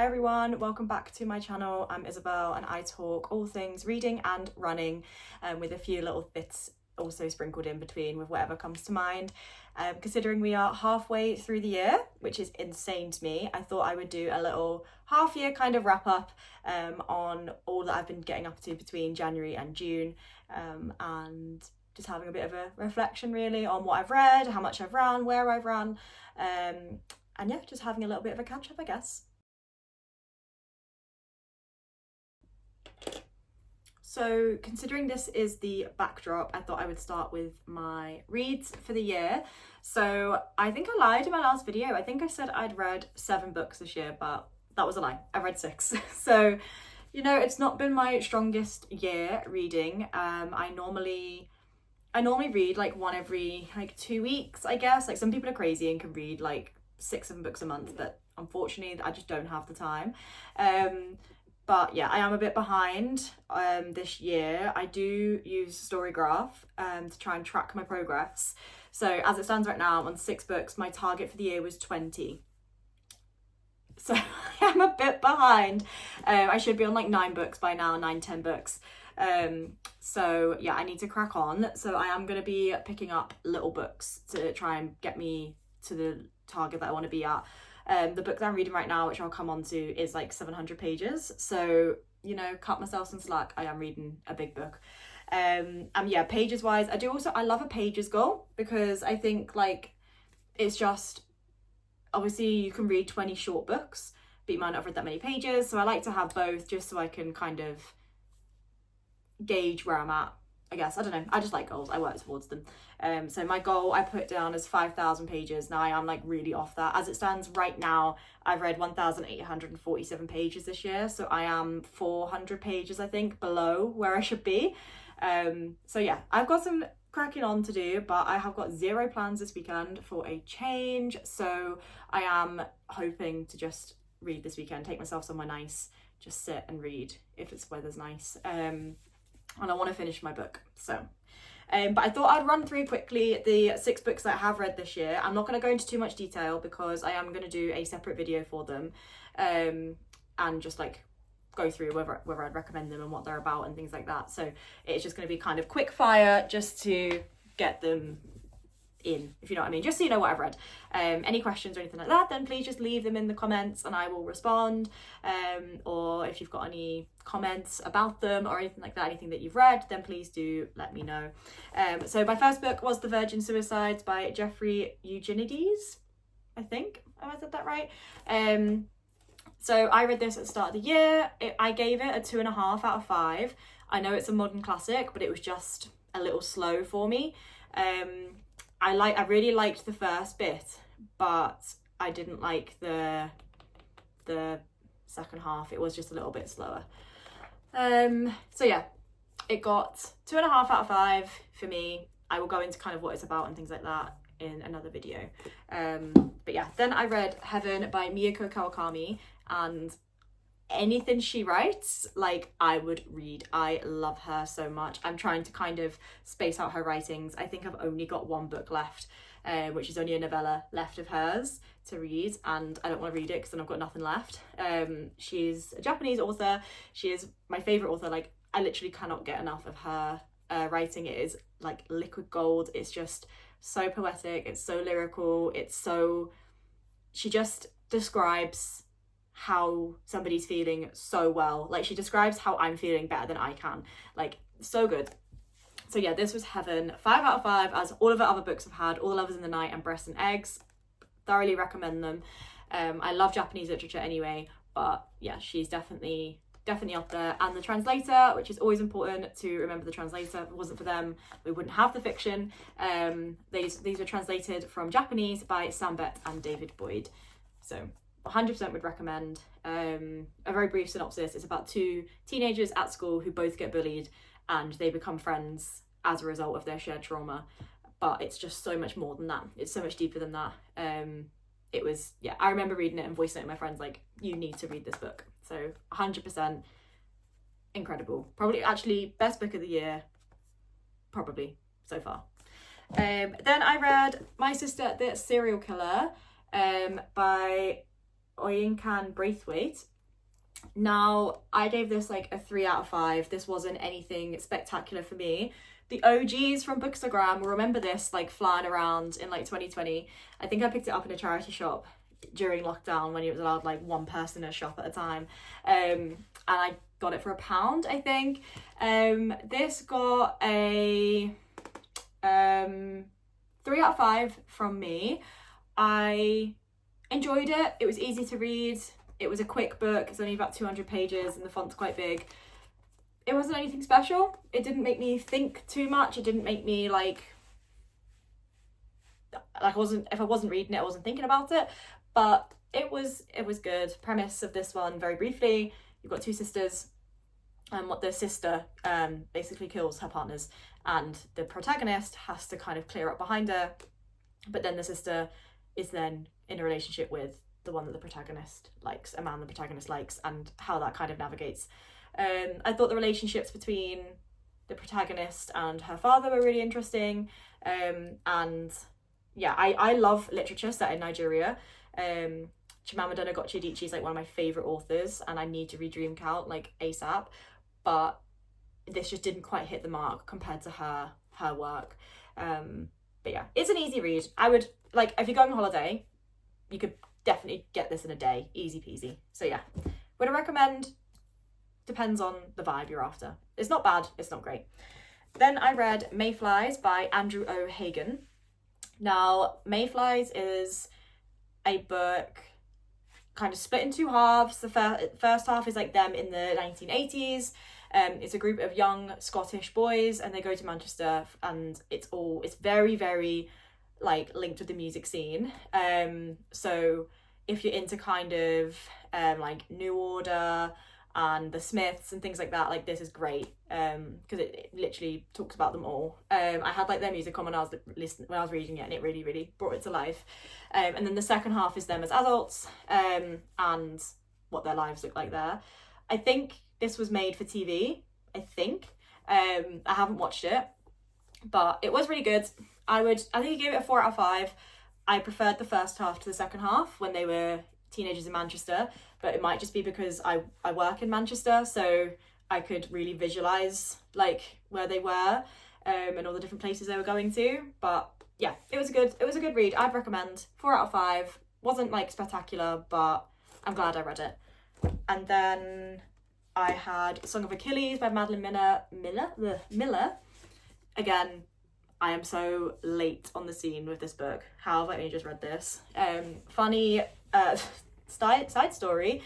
Hi everyone, welcome back to my channel. I'm Isabel and I talk all things reading and running, with a few little bits also sprinkled in between with whatever comes to mind. Considering we are halfway through the year, which is insane to me, I thought I would do a little half year kind of wrap up on all that I've been getting up to between January and June, and just having a bit of a reflection really on what I've read, how much I've run, where I've run, and yeah, just having a little bit of a catch up, I guess. So considering this is the backdrop, I thought I would start with my reads for the year. So I think I lied in my last video. I think I said I'd read 7 books this year, but that was a lie. I read 6. So, you know, it's not been my strongest year reading. I normally read like one every like 2 weeks, I guess. Like some people are crazy and can read like 6-7 books a month, but unfortunately I just don't have the time. But yeah, I am a bit behind this year. I do use Storygraph to try and track my progress. So as it stands right now, I'm on 6 books. My target for the year was 20. So I am a bit behind. I should be on like 9 books by now, 9-10 books. So yeah, I need to crack on. So I am going to be picking up little books to try and get me to the target that I want to be at. The book that I'm reading right now, which I'll come on to, is like 700 pages. So, you know, cut myself some slack. I am reading a big book. Yeah, pages wise, I love a pages goal, because I think like it's just, obviously you can read 20 short books, but you might not have read that many pages. So I like to have both just so I can kind of gauge where I'm at. I guess, I don't know, I just like goals, I work towards them. So my goal I put down as 5,000 pages. Now I am like really off that. As it stands right now, I've read 1,847 pages this year, so I am 400 pages I think below where I should be. So yeah, I've got some cracking on to do, but I have got 0 plans this weekend for a change. So I am hoping to just read this weekend, take myself somewhere nice, just sit and read if it's weather's nice. And I want to finish my book. So but I thought I'd run through quickly the 6 books that I have read this year. I'm not going to go into too much detail because I am going to do a separate video for them, and just like go through whether I'd recommend them and what they're about and things like that. So it's just going to be kind of quick fire just to get them in, if you know what I mean, just so you know what I've read. Any questions or anything like that, then please just leave them in the comments and I will respond. Or if you've got any comments about them or anything like that, anything that you've read, then please do let me know. So my first book was The Virgin Suicides by Jeffrey Eugenides, I think. Have I said that right? So I read this at the start of the year. I gave it a 2.5 out of 5. I know it's a modern classic, but it was just a little slow for me. I really liked the first bit, but I didn't like the second half. It was just a little bit slower. So yeah, it got 2.5 out of 5 for me. I will go into kind of what it's about and things like that in another video. But yeah, then I read Heaven by Miyako Kawakami, and anything she writes, like, I would read. I love her so much. I'm trying to kind of space out her writings. I think I've only got 1 book left, which is only a novella left of hers to read, and I don't want to read it because then I've got nothing left. She's a Japanese author. She is my favourite author. Like, I literally cannot get enough of her writing. It is like liquid gold. It's just so poetic. It's so lyrical. She just describes how somebody's feeling so well. Like, she describes how I'm feeling better than I can. Like, so good. So yeah, this was Heaven. 5 out of 5, as all of her other books have had. All the Lovers in the Night and Breasts and Eggs. Thoroughly recommend them. I love Japanese literature anyway, but yeah, she's definitely up there. And the translator, which is always important to remember the translator. If it wasn't for them, we wouldn't have the fiction. These were translated from Japanese by Sam Bett and David Boyd. So 100% would recommend. A very brief synopsis: it's about 2 teenagers at school who both get bullied and they become friends as a result of their shared trauma. But it's just so much more than that. It's so much deeper than that. It was, yeah, I remember reading it and voicing it to my friends, like, you need to read this book. So 100% incredible. Probably actually best book of the year, probably so far. Then I read My Sister the Serial Killer by Oyinkan Braithwaite. Now, I gave this like a 3 out of 5. This wasn't anything spectacular for me. The OGs from Bookstagram will remember this like flying around in like 2020. I think I picked it up in a charity shop during lockdown when it was allowed like one person in a shop at a time. And I got it for £1, I think. This got a 3 out of 5 from me. I enjoyed it. It was easy to read. It was a quick book. It's only about 200 pages and the font's quite big. It wasn't anything special. It didn't make me think too much. It didn't make me like if I wasn't reading it, I wasn't thinking about it. But it was good. Premise of this one, very briefly, you've got 2 sisters, and what the sister basically kills her partners, and the protagonist has to kind of clear up behind her. But then the sister is then in a relationship with the one that the protagonist likes, a man the protagonist likes, and how that kind of navigates. I thought the relationships between the protagonist and her father were really interesting. And yeah, I love literature set in Nigeria. Chimamanda Ngozi Adichie is like one of my favourite authors, and I need to read Dreamcount like ASAP, but this just didn't quite hit the mark compared to her work. But yeah, it's an easy read. I would, like, if you're going on holiday, you could definitely get this in a day, easy peasy. So yeah, would I recommend? Depends on the vibe you're after. It's not bad, it's not great. Then I read Mayflies by Andrew O. Hagen. Now, Mayflies is a book kind of split in 2 halves. The first half is like them in the 1980s. It's a group of young Scottish boys, and they go to Manchester, and it's very, very like linked with the music scene. So if you're into kind of like New Order and the Smiths and things like that, like this is great, because it literally talks about them all. I had like their music on when I was reading it, and it really, really brought it to life. And then the second half is them as adults, and what their lives look like there. I think this was made for TV, I think. I haven't watched it, but it was really good. I think I gave it a 4 out of 5. I preferred the first half to the second half when they were teenagers in Manchester, but it might just be because I work in Manchester, so I could really visualize like where they were, and all the different places they were going to. But yeah, it was a good read. I'd recommend. 4 out of 5. Wasn't like spectacular, but I'm glad I read it. And then I had Song of Achilles by Madeline Miller. Again, I am so late on the scene with this book. How have I only just read this? Funny side story.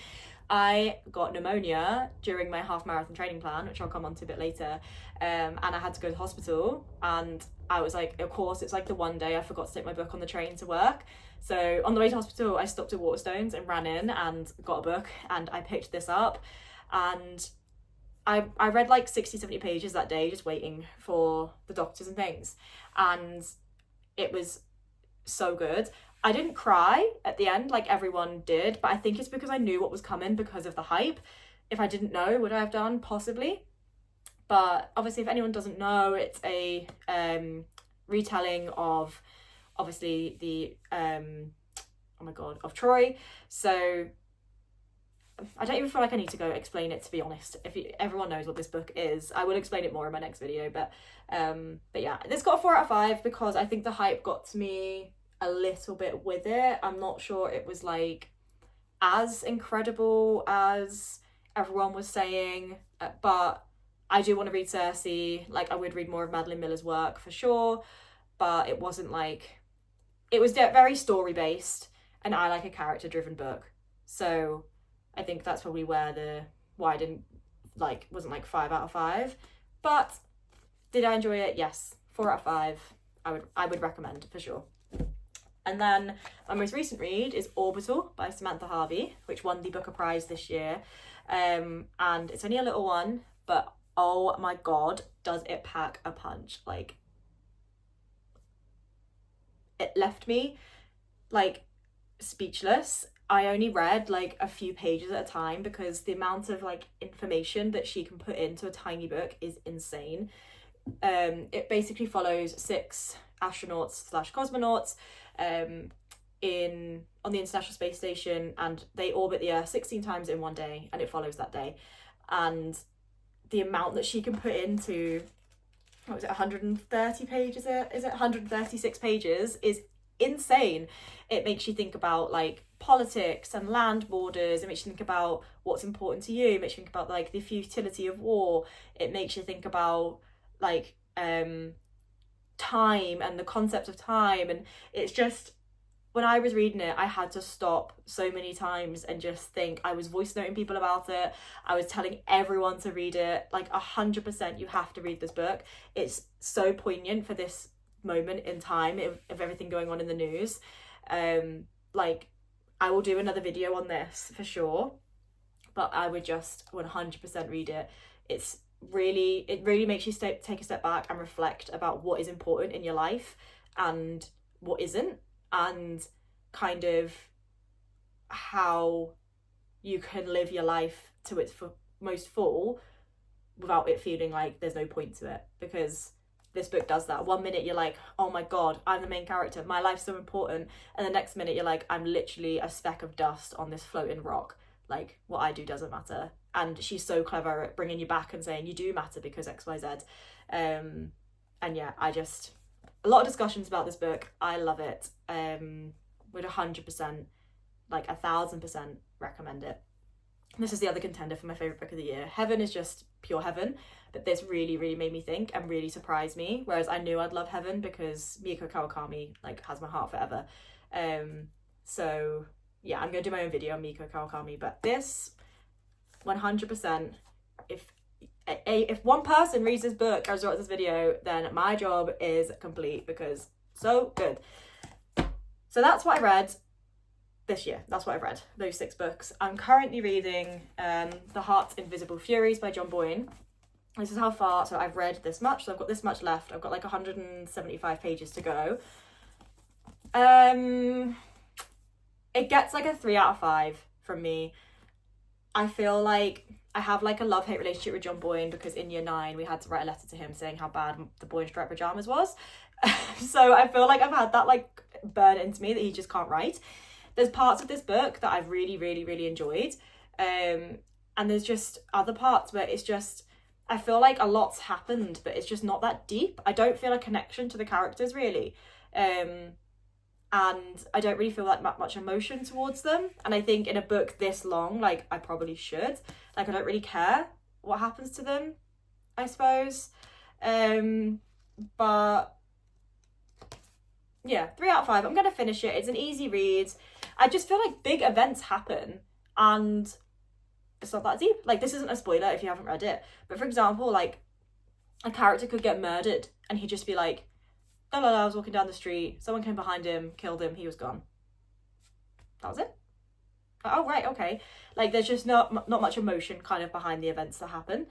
I got pneumonia during my half marathon training plan, which I'll come on to a bit later, and I had to go to hospital, and I was like, of course, it's like the one day I forgot to take my book on the train to work. So on the way to hospital, I stopped at Waterstones and ran in and got a book, and I picked this up, and I read like 60-70 pages that day, just waiting for the doctors and things, and it was so good. I didn't cry at the end like everyone did, but I think it's because I knew what was coming because of the hype. If I didn't know, would I have done? Possibly. But obviously, if anyone doesn't know, it's a retelling of obviously the of Troy. So I don't even feel like I need to go explain it, to be honest. Everyone knows what this book is. I will explain it more in my next video, but yeah, this got a 4 out of 5 because I think the hype got to me a little bit with it. I'm not sure it was like as incredible as everyone was saying, but I do want to read Circe. Like, I would read more of Madeline Miller's work for sure, but it wasn't like, it was very story based, and I like a character driven book, so I think that's probably why I didn't like, wasn't like 5 out of 5. But did I enjoy it? Yes, 4 out of 5. I would recommend for sure. And then my most recent read is Orbital by Samantha Harvey, which won the Booker Prize this year. And it's only a little one, but oh my god, does it pack a punch. Like, it left me like speechless. I only read like a few pages at a time because the amount of like information that she can put into a tiny book is insane. It basically follows 6 astronauts / cosmonauts on the International Space Station, and they orbit the Earth 16 times in one day, and it follows that day. And the amount that she can put into, what was it, 130 pages, is it 136 pages, is insane. It makes you think about like politics and land borders. It makes you think about what's important to you. It makes you think about like the futility of war. It makes you think about like time and the concept of time. And it's just, when I was reading it, I had to stop so many times and just think. I was voice noting people about it. I was telling everyone to read it. Like 100%, you have to read this book. It's so poignant for this moment in time of everything going on in the news. Like, I will do another video on this for sure, but I would just 100% read it. It really makes you take a step back and reflect about what is important in your life and what isn't, and kind of how you can live your life to its most full without it feeling like there's no point to it. Because this book does that. 1 minute you're like, oh my god, I'm the main character, my life's so important, and the next minute you're like, I'm literally a speck of dust on this floating rock. Like, what I do doesn't matter. And she's so clever at bringing you back and saying you do matter because XYZ. And yeah, a lot of discussions about this book. I love it. Would 100%, like 1,000% recommend it. This is the other contender for my favourite book of the year. Heaven is just pure heaven, but this really, really made me think and really surprised me. Whereas I knew I'd love Heaven because Mieko Kawakami like has my heart forever. So yeah, I'm gonna do my own video on Mieko Kawakami, but this 100%, if one person reads this book as a result of this video, then my job is complete, because so good. So that's what I read this year. That's what I've read, those 6 books. I'm currently reading The Heart's Invisible Furies by John Boyne. This is how far, so I've read this much, so I've got this much left. I've got like 175 pages to go. It gets like a 3 out of 5 from me. I feel like I have like a love-hate relationship with John Boyne, because in year 9 we had to write a letter to him saying how bad the Boy in Striped Pajamas was. So I feel like I've had that like burn into me that he just can't write. There's parts of this book that I've really, really, really enjoyed. And there's just other parts where it's just, I feel like a lot's happened, but it's just not that deep. I don't feel a connection to the characters really. And I don't really feel like much emotion towards them. And I think in a book this long, like I probably should. Like I don't really care what happens to them, I suppose. But yeah, 3 out of 5. I'm gonna finish it. It's an easy read. I just feel like big events happen and it's not that deep. Like, this isn't a spoiler if you haven't read it, but for example, like a character could get murdered and he'd just be like, la la la, I was walking down the street, someone came behind him, killed him, he was gone. That was it. Oh right, okay. Like there's just not much emotion kind of behind the events that happen.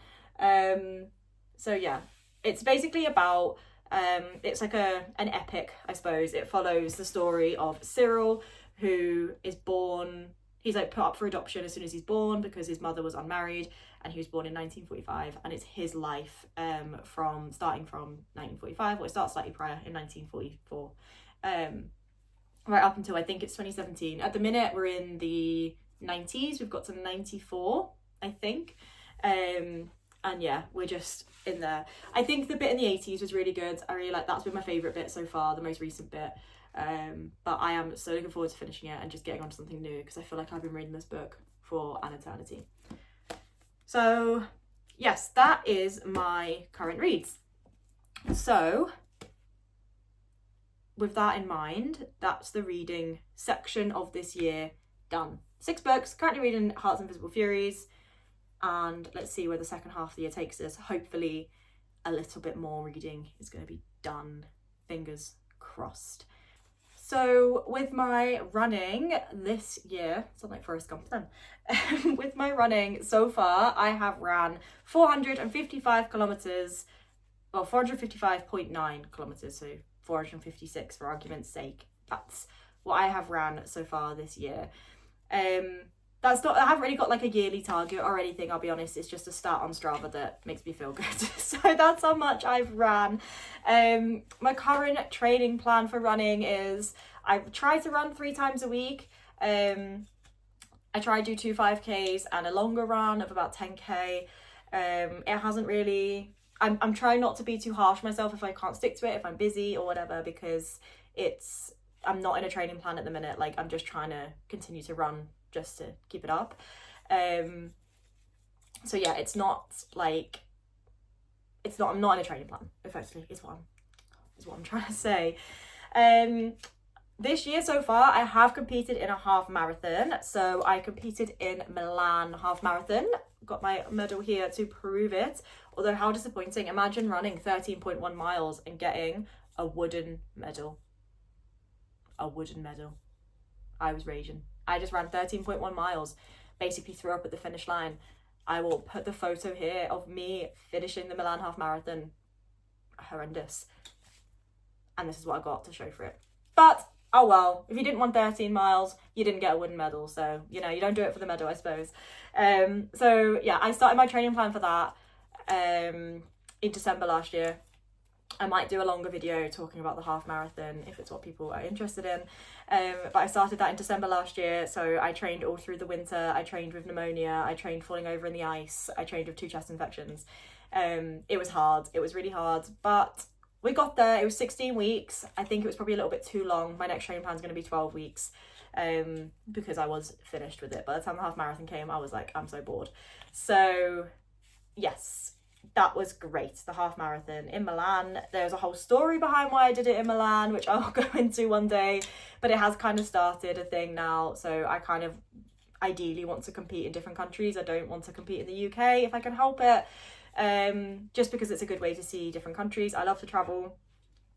So yeah, it's basically about it's like an epic, I suppose. It follows the story of Cyril, who is born, he's like put up for adoption as soon as he's born because his mother was unmarried, and he was born in 1945, and it's his life starting from 1945, or it starts slightly prior in 1944, right up until I think it's 2017. At the minute we're in the 90s, we've got to 94 I think, and yeah, we're just in there. I think the bit in the 80s was really good. I really like, that's been my favourite bit so far, the most recent bit. But I am so looking forward to finishing it and just getting on to something new, because I feel like I've been reading this book for an eternity. So yes, that is my current reads. So with that in mind, that's the reading section of this year done. 6 books, currently reading Heart's Invisible Furies, and let's see where the second half of the year takes us. Hopefully a little bit more reading is going to be done, fingers crossed. So with my running this year, sound like Forrest Gump then. With my running so far, I have ran 455 kilometers, well 455.9 kilometers, so 456 for argument's sake. That's what I have ran so far this year. That's not, I haven't really got like a yearly target or anything, I'll be honest. It's just a stat on Strava that makes me feel good. So that's how much I've ran. My current training plan for running is I try to run 3 times a week. I try to do 2 5Ks and a longer run of about 10K. It hasn't really, I'm trying not to be too harsh on myself if I can't stick to it, if I'm busy or whatever, because I'm not in a training plan at the minute. Like, I'm just trying to continue to run just to keep it up. So yeah, I'm not in a training plan, effectively, is what I'm trying to say. This year so far, I have competed in a half marathon. So I competed in Milan half marathon. Got my medal here to prove it. Although, how disappointing. Imagine running 13.1 miles and getting a wooden medal. A wooden medal. I was raging. I just ran 13.1 miles, basically threw up at the finish line. I will put the photo here of me finishing the Milan half marathon. Horrendous. And this is what I got to show for it. But oh well, if you didn't run 13 miles, you didn't get a wooden medal. So, you know, you don't do it for the medal, I suppose. So yeah, I started my training plan for that in December last year. I might do a longer video talking about the half marathon if it's what people are interested in. But I started that in December last year. So I trained all through the winter. I trained with pneumonia. I trained falling over in the ice. I trained with 2 chest infections. It was hard. It was really hard, but we got there. It was 16 weeks. I think it was probably a little bit too long. My next training plan is going to be 12 weeks because I was finished with it. By the time the half marathon came, I was like, I'm so bored. So yes, that was great. The half marathon in Milan. There's a whole story behind why I did it in Milan, which I'll go into one day, but it has kind of started a thing now. So I kind of ideally want to compete in different countries. I don't want to compete in the UK if I can help it. Just because it's a good way to see different countries. I love to travel.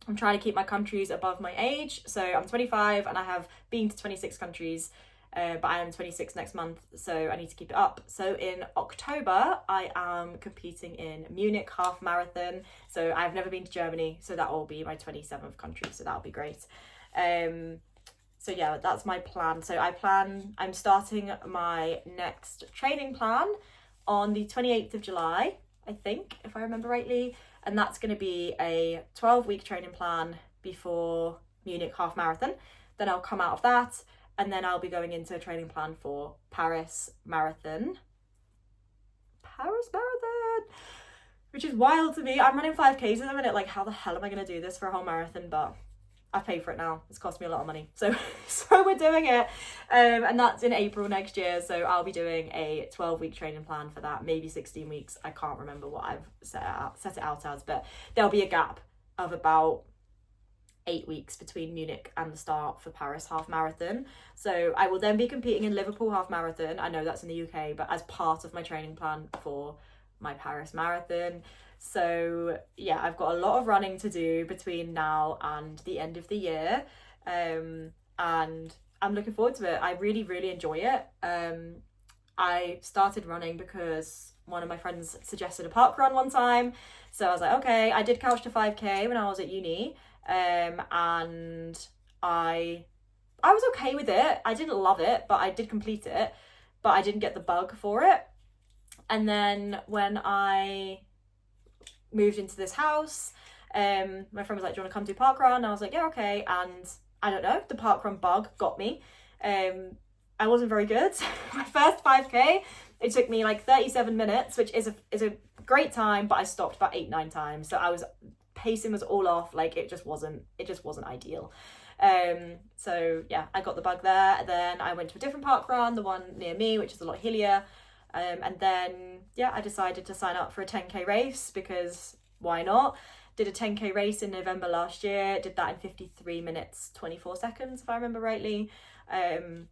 I'm trying to keep my countries above my age. So I'm 25 and I have been to 26 countries, but I am 26 next month, so I need to keep it up. So in October, I am competing in Munich half marathon. So I've never been to Germany, so that will be my 27th country, so that'll be great. So yeah, that's my plan. So I'm starting my next training plan on the 28th of July. I think, if I remember rightly, and that's going to be a 12-week training plan before Munich half marathon. Then I'll come out of that, and then I'll be going into a training plan for Paris marathon, which is wild to me. I'm running 5Ks at the minute. Like, how the hell am I going to do this for a whole marathon? But I've paid for it now. It's cost me a lot of money. So we're doing it. And that's in April next year. So I'll be doing a 12-week training plan for that. Maybe 16 weeks. I can't remember what I've set it out as. But there'll be a gap of about 8 weeks between Munich and the start for Paris half marathon. So I will then be competing in Liverpool half marathon. I know that's in the UK, but as part of my training plan for my Paris marathon. So yeah, I've got a lot of running to do between now and the end of the year, and I'm looking forward to it. I really, really enjoy it. I started running because one of my friends suggested a park run one time, so I was like, okay. I did Couch to 5K when I was at uni, and I was okay with it. I didn't love it, but I did complete it, but I didn't get the bug for it. And then when I moved into this house, my friend was like, do you want to come do parkrun? And I was like, yeah, okay. And I don't know, the parkrun bug got me. I wasn't very good. My first 5K, it took me like 37 minutes, which is a great time, but I stopped about 8-9 times. So pacing was all off. Like, it just wasn't ideal. So yeah, I got the bug there. Then I went to a different parkrun, the one near me, which is a lot hillier. And then, yeah, I decided to sign up for a 10K race because why not? Did a 10K race in November last year, did that in 53 minutes, 24 seconds, if I remember rightly. I'm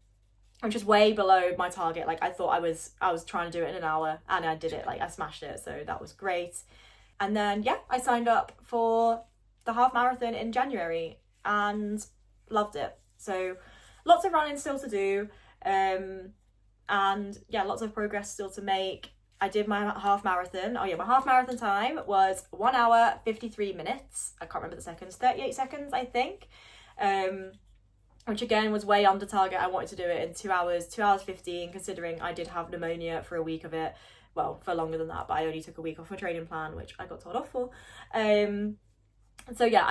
just way below my target. Like, I thought I was trying to do it in an hour and I did it, like I smashed it. So that was great. And then, yeah, I signed up for the half marathon in January and loved it. So lots of running still to do. And yeah, lots of progress still to make. I did my half marathon. My half marathon time was 1 hour, 53 minutes. I can't remember the seconds, 38 seconds, I think. Which again was way under target. I wanted to do it in 2 hours, 2 hours 15, considering I did have pneumonia for a week of it. Well, for longer than that, but I only took a week off my training plan, which I got told off for. So yeah,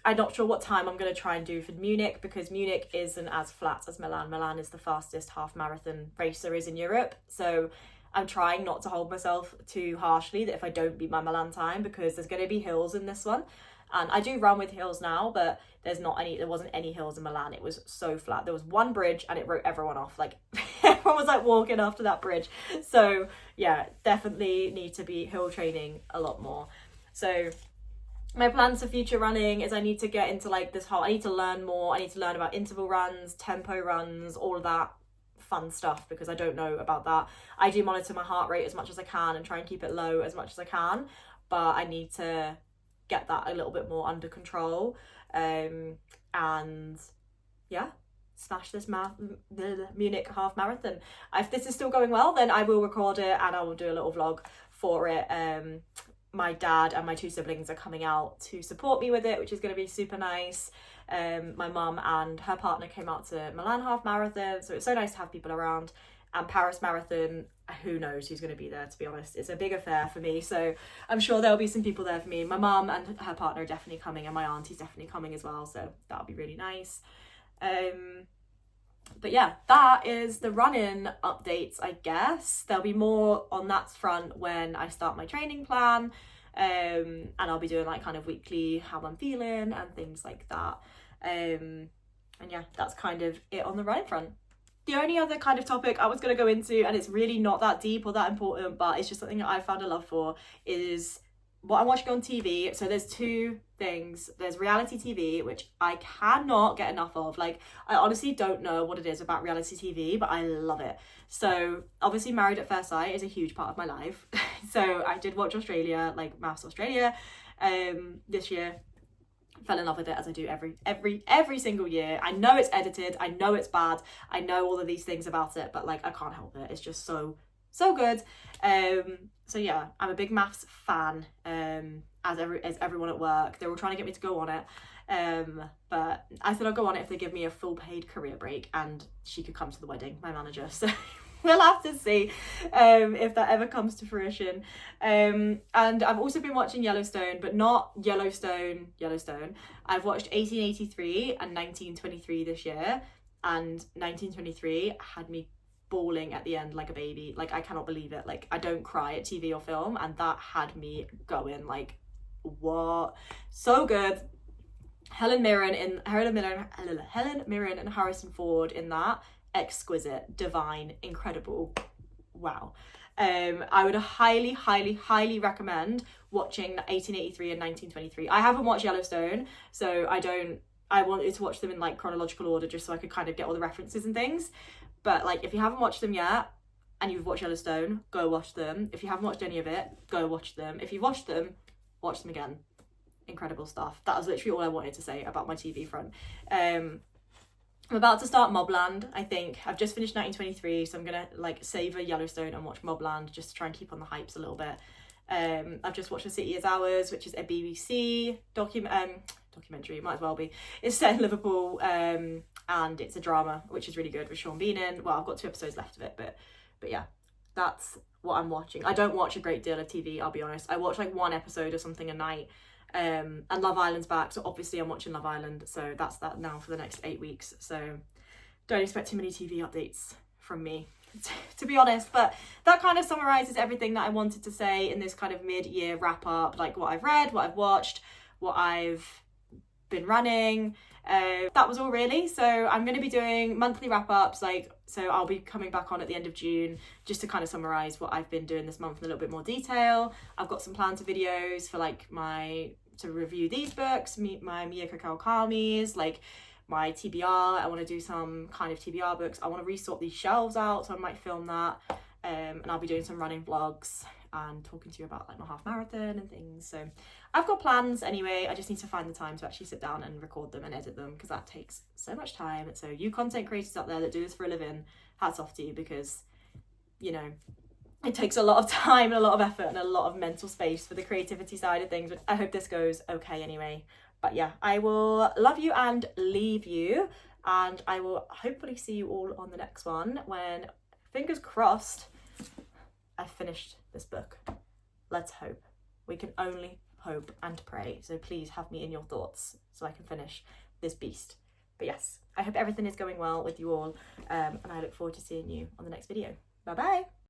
I'm not sure what time I'm going to try and do for Munich, because Munich isn't as flat as Milan. Milan is the fastest half marathon race there is in Europe. So I'm trying not to hold myself too harshly that if I don't beat my Milan time, because there's going to be hills in this one. And I do run with hills now, but there wasn't any hills in Milan. It was so flat. There was one bridge and it wrote everyone off. Like everyone was like walking after that bridge. So yeah, definitely need to be hill training a lot more. So my plans for future running is I need to get into like this whole, I need to learn more. I need to learn about interval runs, tempo runs, all of that fun stuff, because I don't know about that. I do monitor my heart rate as much as I can and try and keep it low as much as I can, but I need to get that a little bit more under control. And yeah, smash this Munich half marathon. If this is still going well, then I will record it and I will do a little vlog for it. My dad and my 2 siblings are coming out to support me with it, which is going to be super nice. My mum and her partner came out to Milan half marathon, so it's so nice to have people around. And Paris marathon, who knows who's going to be there, to be honest. It's a big affair for me, so I'm sure there'll be some people there for me. My mum and her partner are definitely coming, and my auntie's definitely coming as well, so that'll be really nice. But yeah, that is the running updates, I guess. There'll be more on that front when I start my training plan, and I'll be doing like kind of weekly how I'm feeling and things like that. And yeah, that's kind of it on the running front. The only other kind of topic I was going to go into, and it's really not that deep or that important, but it's just something that I found a love for, is what I'm watching on TV. So there's 2 things. There's reality TV, which I cannot get enough of. Like, I honestly don't know what it is about reality TV, but I love it. So obviously Married at First Sight is a huge part of my life. So I did watch Australia, like Maths Australia, this year. Fell in love with it, as I do every single year. I know it's edited, I know it's bad, I know all of these things about it, but like I can't help it. It's just so good. So yeah, I'm a big Maths fan, as everyone at work. They were trying to get me to go on it, but I said I'll go on it if they give me a full paid career break and she could come to the wedding, my manager. So we'll have to see if that ever comes to fruition. And I've also been watching Yellowstone, but not Yellowstone. I've watched 1883 and 1923 this year, and 1923 had me bawling at the end like a baby. Like, I cannot believe it. Like, I don't cry at TV or film, and that had me going like, what? So good. Helen Mirren and Harrison Ford in that. Exquisite, divine, incredible. Wow. I would highly recommend watching 1883 and 1923. I haven't watched Yellowstone, so I wanted to watch them in like chronological order just so I could kind of get all the references and things. But like, if you haven't watched them yet and you've watched Yellowstone, go watch them. If you haven't watched any of it, go watch them. If you've watched them, watch them again. Incredible stuff. That was literally all I wanted to say about my TV front. I'm about to start Mobland, I think. I've just finished 1923, so I'm going to like savour Yellowstone and watch Mobland just to try and keep on the hypes a little bit. I've just watched The City Is Ours, which is a BBC documentary, might as well be. It's set in Liverpool, and it's a drama, which is really good, with Sean Bean in. Well, I've got 2 episodes left of it, but yeah, that's what I'm watching. I don't watch a great deal of TV, I'll be honest. I watch like 1 episode or something a night. And Love Island's back, so obviously I'm watching Love Island, so that's that now for the next 8 weeks. So don't expect too many TV updates from me, to be honest. But that kind of summarises everything that I wanted to say in this kind of mid-year wrap up, like what I've read, what I've watched, what I've been running. That was all really. So I'm going to be doing monthly wrap-ups, so I'll be coming back on at the end of June just to kind of summarise what I've been doing this month in a little bit more detail. I've got some plans of videos for like to review these books, my Miyako Kawakami's, like my TBR. I want to do some kind of TBR books. I want to resort these shelves out, so I might film that. And I'll be doing some running vlogs and talking to you about like my half marathon and things. So I've got plans anyway. I just need to find the time to actually sit down and record them and edit them, because that takes so much time. So you content creators out there that do this for a living, hats off to you, because you know it takes a lot of time and a lot of effort and a lot of mental space for the creativity side of things. But I hope this goes okay anyway. But yeah, I will love you and leave you, and I will hopefully see you all on the next one when, fingers crossed, I've finished this book. Let's hope. We can only hope and pray. So please have me in your thoughts so I can finish this beast. But yes, I hope everything is going well with you all, and I look forward to seeing you on the next video. Bye bye.